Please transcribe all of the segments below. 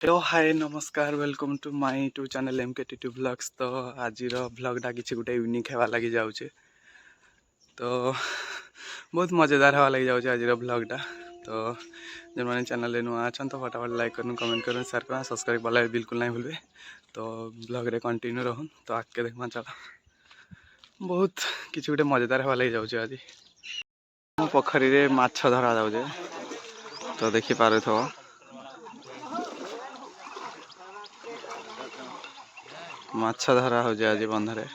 Hello hi नमस्कार welcome to my YouTube channel MK22 blogs. तो आज ब्लॉगटा किसी गोटे यूनिक हवा लगी जाऊे तो बहुत मजेदार हवा लगी जाऊे आज ब्लॉगटा। तो जो मैंने चैनल नुआ अच्छा तो फटाफट लाइक करूँ कमेंट करूँ शेयर करूँ सब्सक्राइब वाला बिल्कुल नहीं भूलबे। तो ब्लॉग रे कंटिन्यू रहूँ तो आगे देखा चल बहुत किसी गोटे मजेदार हवा लगी जाऊे। आज पोखरी रे माछ धरा जाऊे तो देखी पारे थो माछ धरा हो आज बंधरे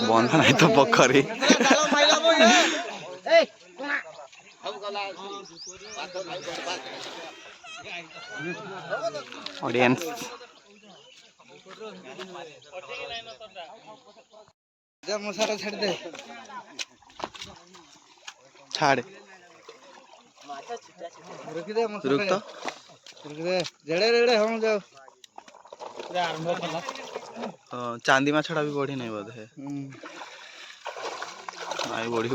बंध नहीं तो पोखरी ऑडियंस छाड़ रुक तो जेड़े रेड़े हम जाओ चांदी माछड़ा भी बढ़ी नहीं बोधे नहीं बढ़ी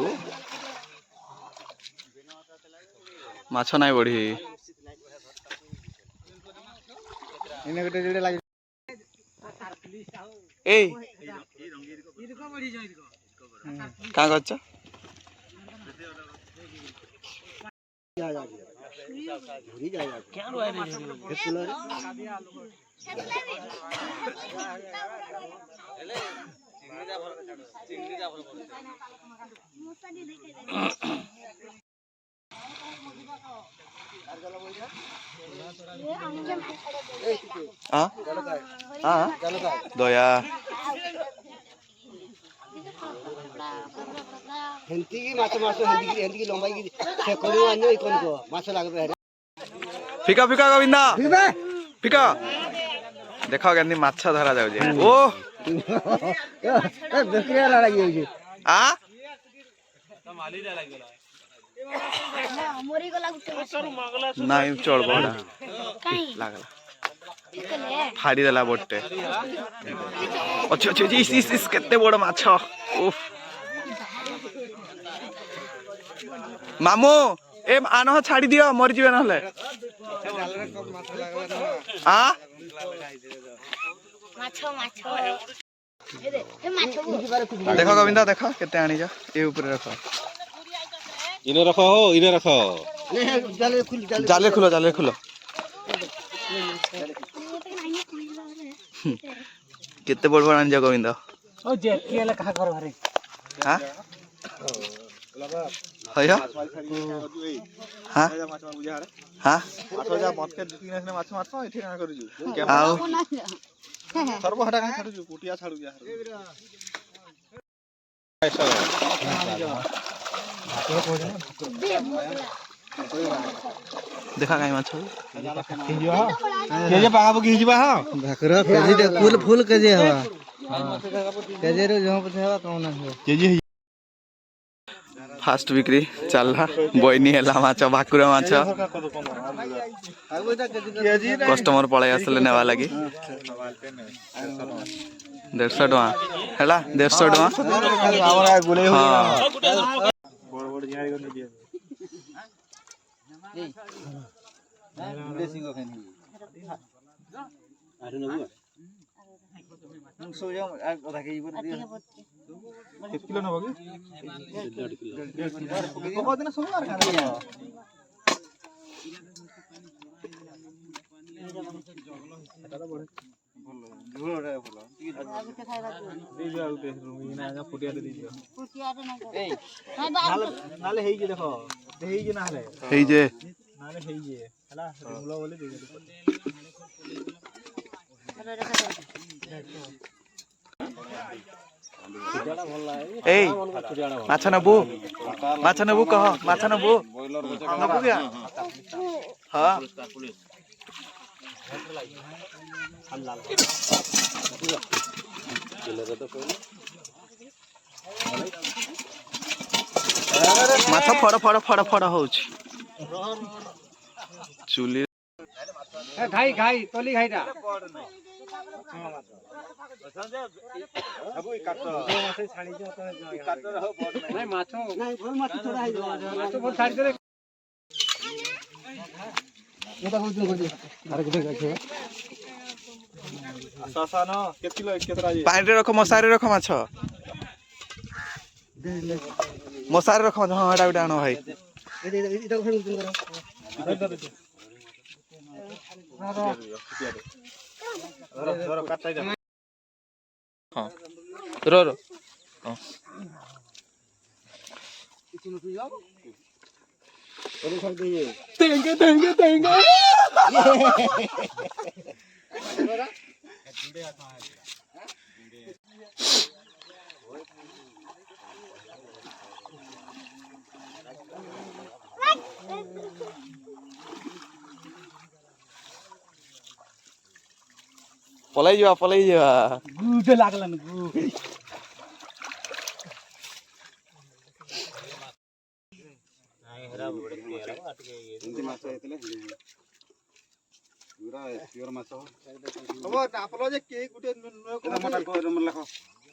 माछ नहीं बढ़ी इने गोटे जेड़े लाग ए का करछ क्या रो रे दया हेंती की माछ माछ हेंती की लंबाई की से करू आनो इकोन को माछ लागबे रे फिका फिका गोविंदा फिका देखो केंदी माछ धरा जाउ जे ओ ए बेकरिया लागी होई आ मोरी गला गुटे नहीं चल बड़ा लागला फाड़ी देला बोटे अच्छा अच्छा इस केते बड़ माछ उफ मामू ए आनो छाड़ी दियो मरि जीवे नहले आ माछो माछो ए माछो देखो गोविंदा देखो केते आनी जा ए ऊपर रखो इने रखो हो इने रखो जाले खुलो केते बड़ बड़ आनी जा गोविंदा ओ जे केला कहा कर भरे हां हया हां हां आठो जा मत के दुकी ने माछ माछ एठी ना करू जु आओ सर्व हटा का छाडू जु कुटिया छाडू जा देखा काई माछ के जे पागा बकी हिजबा हां भाकरा केजी दे फूल फूल केजी हवा केजी रो जो पछे हवा कोन है केजी फास्ट बिक्री चलला बयनी हैला माछ भाकुरा माछ कस्टमर पळे आसले नेवा लागि 150 टका हैला 150 टका हमरा गुले हो हां बड़ बड़ जियारी को दिए देसी को खानी आरे नबु सो जाओ आधा केजी पर दिया 1 किलो न बगे 1.5 किलो बहुत दिन सोमवार खाना झोल रे बोला आगुते खाइबा दे दियो आउते इना जा फुटिया दे दियो पुटिया रे ए नहीं बाल नाले हेई जे देखो हेई जे नाले हेई जे नाले हेई जे हला मुला बोले दे दे रे रखा ए माछ नबु कह माछ नबु नबु क्या हां माछ फड़ फड़ फड़ फड़ होउछ चुली खाई खाई तोली खाईटा अब काट माछ छाणी जो काट रहो बड़ नहीं माछो नहीं भोल माछ थोड़ा है माछो बहुत छाड़ी दे এটা কইছো কইছো আরে কেটে গেছে ଆସ ଆସ ନ କେତେ କିଲୋ କେତେଟା ଆଜି ପାଣିରେ ରଖ ମଶାରେ ରଖ ମାଛ ମଶାରେ ରଖ ମାଛ ହଁ ଏଟା ଗୋଟେ ଆଣ ଭାଇ এটা কইছো করা ଧର ଧର କାଟା ଯା ହଁ ର ହଁ তেঙ্গে তেঙ্গে তেঙ্গে ପଲେଇ ଯିବା গুতে লাগলান গু ହବ ଆପଲ ଯେ କେ ଗୁଟେ ମୋଟା ଲେଖ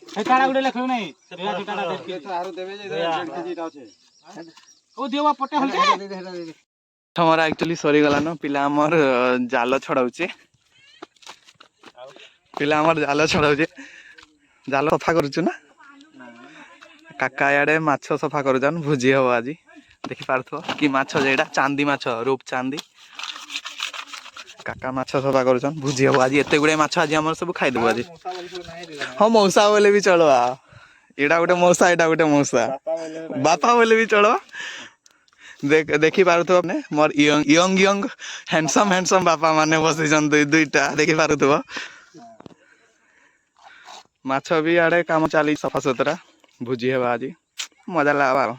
এই কাড়া গুড়ে লেখো নাই দেয়া কাড়া দে ଆରୁ ଦେବେ ଯେ 1.5 କେଜିଟା ଅଛେ ও দেওয়া পটে হল ଆମର ଆକ୍ଚୁଆଲି ସରିଗଲାନ ପିଲା ଆମର ଜାଲ ଛଡାଉଛେ ଜାଲ ସଫା କରୁଛୁ ନା କାକା ଇଆଡେ ମାଛ ସଫା କରୁଛନ୍ ଭୋଜି ହବ ଆଜି ଦେଖିପାରୁଥିବ କି ମାଛ ଯେଟା ଚାନ୍ଦି ମାଛ ରୂପ ଚାନ୍ଦି କାକା ମାଛ ସଫା କରୁଛନ୍ ଭୋଜି ହବ ଆଜି ଏତେ ଗୁଡେ ମାଛ ଆଜି ଆମର ସବୁ ଖାଇଦେବୁ ଆଜି ହଁ ମଉସା ବୋଲେ ବି ଚଳବା ଏଇଟା ଗୋଟେ ମଉସା ଏଇଟା ଗୋଟେ ମଉସା ବାପା ବୋଲେ ବି ଚଳବା ଦେଖିପାରୁଥିବ ମୋର ୟଙ୍ଗ ହ୍ୟାଣ୍ଡସମ୍ ବାପା ମାନେ ବସିଛନ୍ତି ଦୁଇଟା ଦେଖିପାରୁଥିବ ମାଛ ବି ଆଡେ କାମ ଚାଲିଛି ସଫାସୁତୁରା ଭୋଜି ହେବା ଆଜି ମଜା ଲାଗବା ଆଉ